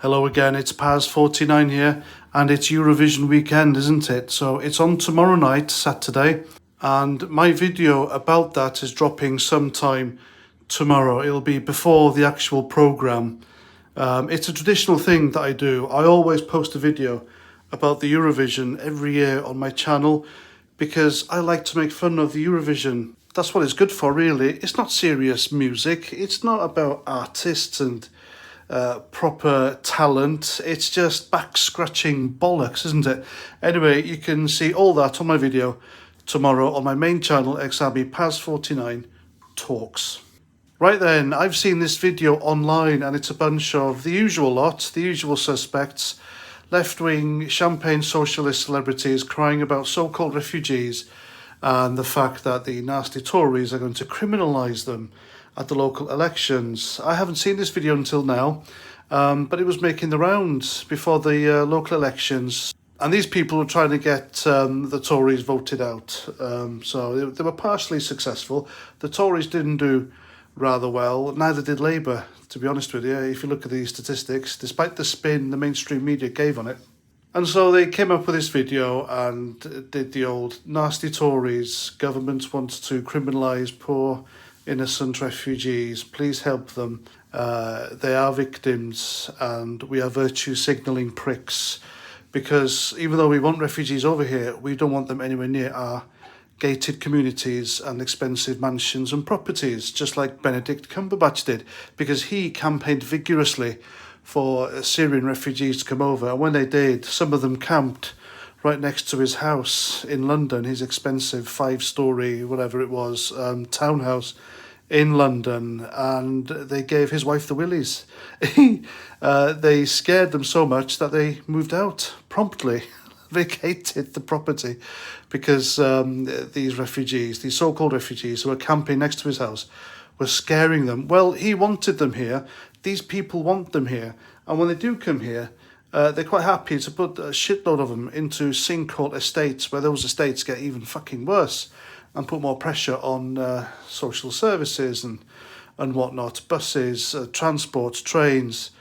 Hello again, it's Paz49 here, and it's Eurovision weekend, isn't it? So it's on tomorrow night, Saturday, and my video about that is dropping sometime tomorrow. It'll be before the actual programme. It's a traditional thing that I do. I always post a video about the Eurovision every year on my channel because I like to make fun of the Eurovision. That's what it's good for, really. It's not serious music. It's not about artists and proper talent. It's just back-scratching bollocks, isn't it? Anyway, you can see all that on my video tomorrow on my main channel, XRB Paz49 Talks. Right then, I've seen this video online and it's a bunch of the usual lot, the usual suspects, left-wing champagne socialist celebrities crying about so-called refugees and the fact that the nasty Tories are going to criminalise them at the local elections. I haven't seen this video until now, but it was making the rounds before the local elections. And these people were trying to get the Tories voted out. So they were partially successful. The Tories didn't do rather well, neither did Labour, to be honest with you, if you look at these statistics, despite the spin the mainstream media gave on it. And so they came up with this video and did the old nasty Tories. Government wants to criminalise poor innocent refugees. Please help them. They are victims and we are virtue signalling pricks. Because even though we want refugees over here, we don't want them anywhere near our gated communities and expensive mansions and properties, just like Benedict Cumberbatch did, because he campaigned vigorously for Syrian refugees to come over. And when they did, some of them camped right next to his house in London, his expensive 5-storey, whatever it was, townhouse in London, and they gave his wife the willies. They scared them so much that they moved out promptly, vacated the property, because these refugees, these so-called refugees who were camping next to his house, were scaring them. Well, he wanted them here. These people want them here. And when they do come here, they're quite happy to put a shitload of them into sinkhole estates, where those estates get even fucking worse and put more pressure on social services and whatnot, buses, transport, trains,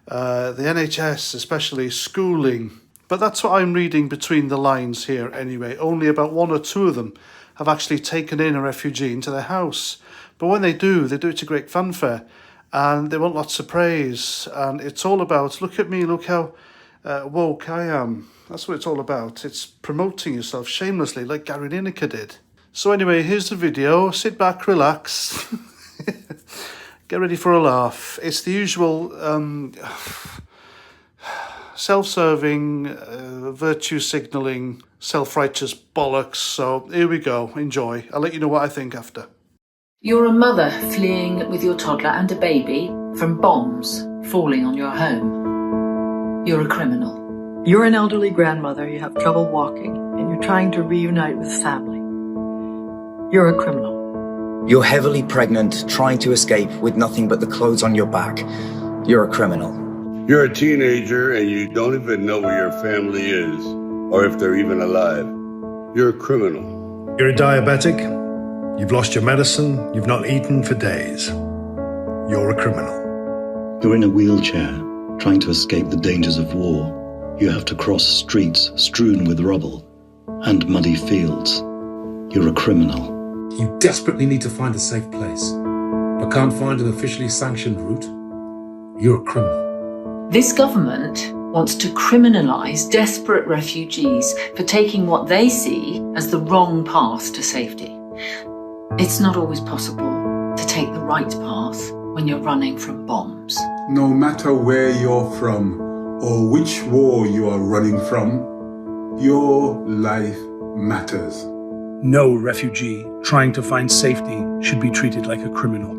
the NHS, especially schooling. But that's what I'm reading between the lines here anyway. Only about 1 or 2 of them have actually taken in a refugee into their house. But when they do it to great fanfare. And they want lots of praise. And it's all about, look at me, look how woke I am. That's what it's all about. It's promoting yourself shamelessly like Gary Lineker did. So anyway, here's the video. Sit back, relax. Get ready for a laugh. It's the usual self-serving, virtue signalling, self-righteous bollocks. So here we go. Enjoy. I'll let you know what I think after. You're a mother fleeing with your toddler and a baby from bombs falling on your home. You're a criminal. You're an elderly grandmother, you have trouble walking, and you're trying to reunite with family. You're a criminal. You're heavily pregnant, trying to escape with nothing but the clothes on your back. You're a criminal. You're a teenager and you don't even know where your family is, or if they're even alive. You're a criminal. You're a diabetic. You've lost your medicine, you've not eaten for days. You're a criminal. You're in a wheelchair, trying to escape the dangers of war. You have to cross streets strewn with rubble and muddy fields. You're a criminal. You desperately need to find a safe place, but can't find an officially sanctioned route. You're a criminal. This government wants to criminalise desperate refugees for taking what they see as the wrong path to safety. It's not always possible to take the right path when you're running from bombs. No matter where you're from or which war you are running from, your life matters. No refugee trying to find safety should be treated like a criminal.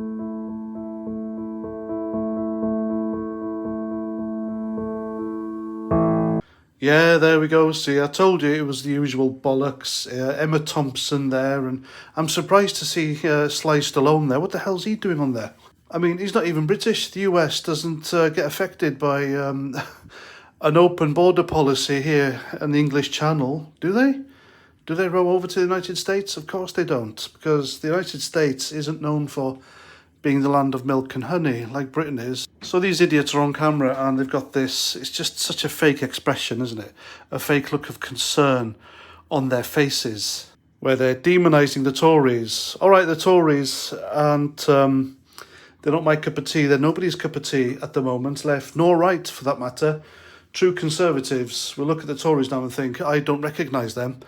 Yeah, there we go. See, I told you it was the usual bollocks. Emma Thompson there, and I'm surprised to see Sly Stallone there. What the hell's he doing on there? I mean, he's not even British. The US doesn't get affected by an open border policy here in the English Channel, do they? Do they row over to the United States? Of course they don't, because the United States isn't known for being the land of milk and honey, like Britain is. So these idiots are on camera and they've got this, it's just such a fake expression, isn't it? A fake look of concern on their faces, where they're demonising the Tories. All right, the Tories, and they're not my cup of tea. They're nobody's cup of tea at the moment, left nor right for that matter. True conservatives will look at the Tories now and think, I don't recognise them.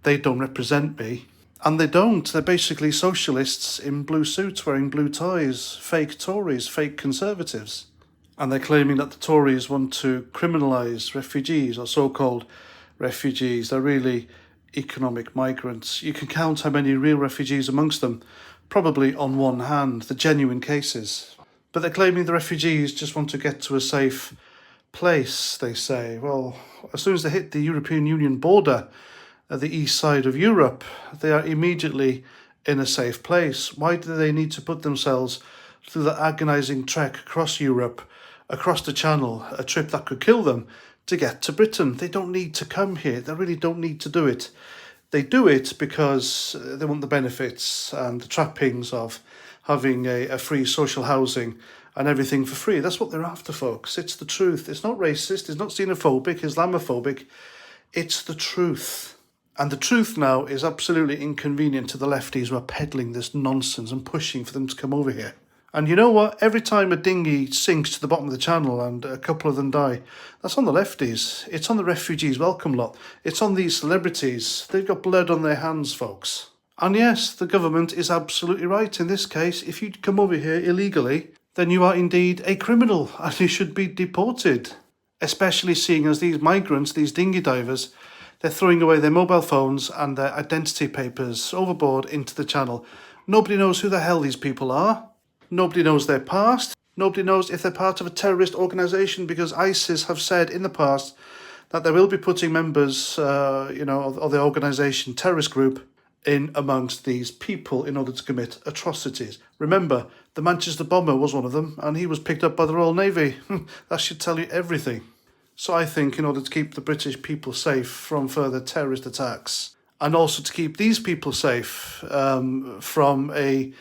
They don't represent me. And they don't. They're basically socialists in blue suits wearing blue ties, fake Tories, fake conservatives. And they're claiming that the Tories want to criminalise refugees, or so-called refugees. They're really economic migrants. You can count how many real refugees amongst them, probably on one hand, the genuine cases. But they're claiming the refugees just want to get to a safe place, they say. Well, as soon as they hit the European Union border, at the east side of Europe, they are immediately in a safe place. Why do they need to put themselves through the agonising trek across Europe, across the Channel, a trip that could kill them, to get to Britain? They don't need to come here. They really don't need to do it. They do it because they want the benefits and the trappings of having a free social housing and everything for free. That's what they're after, folks. It's the truth. It's not racist. It's not xenophobic, Islamophobic. It's the truth. And the truth now is absolutely inconvenient to the lefties who are peddling this nonsense and pushing for them to come over here. And you know what? Every time a dinghy sinks to the bottom of the Channel and a couple of them die, that's on the lefties. It's on the refugees welcome lot. It's on these celebrities. They've got blood on their hands, folks. And yes, the government is absolutely right in this case. If you come over here illegally, then you are indeed a criminal and you should be deported. Especially seeing as these migrants, these dinghy divers, they're throwing away their mobile phones and their identity papers overboard into the Channel. Nobody knows who the hell these people are. Nobody knows their past. Nobody knows if they're part of a terrorist organisation, because ISIS have said in the past that they will be putting members, of the organisation, terrorist group, in amongst these people in order to commit atrocities. Remember, the Manchester bomber was one of them, and he was picked up by the Royal Navy. That should tell you everything. So I think in order to keep the British people safe from further terrorist attacks, and also to keep these people safe from a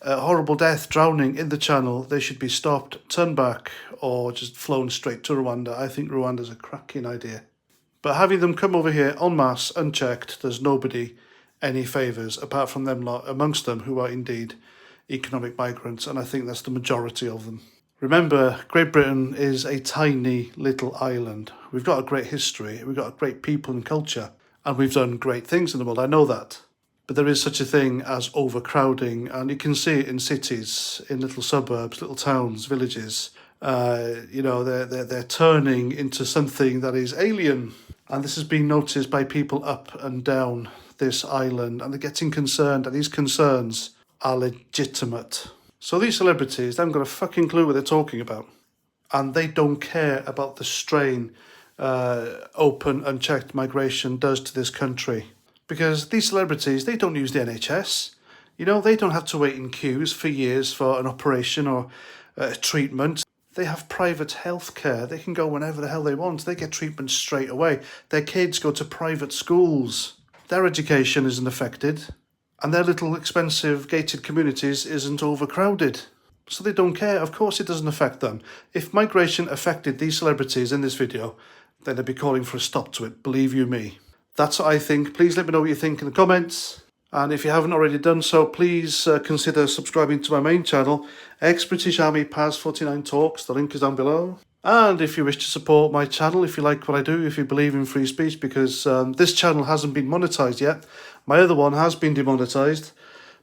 horrible death, drowning in the Channel, they should be stopped, turned back, or just flown straight to Rwanda. I think Rwanda's a cracking idea. But having them come over here en masse, unchecked, does nobody any favours, apart from them lot amongst them who are indeed economic migrants, and I think that's the majority of them. Remember, Great Britain is a tiny little island. We've got a great history, we've got great people and culture, and we've done great things in the world, I know that. But there is such a thing as overcrowding, and you can see it in cities, in little suburbs, little towns, villages. They're turning into something that is alien, and this has been noticed by people up and down this island, and they're getting concerned, and these concerns are legitimate. So these celebrities, they haven't got a fucking clue what they're talking about. And they don't care about the strain open, unchecked migration does to this country. Because these celebrities, they don't use the NHS. They don't have to wait in queues for years for an operation or treatment. They have private health care. They can go whenever the hell they want. They get treatment straight away. Their kids go to private schools. Their education isn't affected. And their little expensive gated communities isn't overcrowded. So they don't care. Of course it doesn't affect them. If migration affected these celebrities in this video, then they'd be calling for a stop to it, believe you me. That's what I think. Please let me know what you think in the comments. And if you haven't already done so, please consider subscribing to my main channel, Ex-British Army PAS 49 Talks. The link is down below. And if you wish to support my channel, if you like what I do, if you believe in free speech, because this channel hasn't been monetized yet. My other one has been demonetized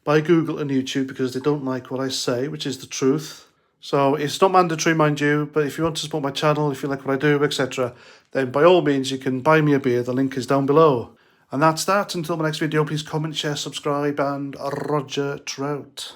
by Google and YouTube because they don't like what I say, which is the truth. So it's not mandatory, mind you, but if you want to support my channel, if you like what I do, etc., then by all means you can buy me a beer. The link is down below. And that's that. Until my next video, please comment, share, subscribe, and Roger Trout.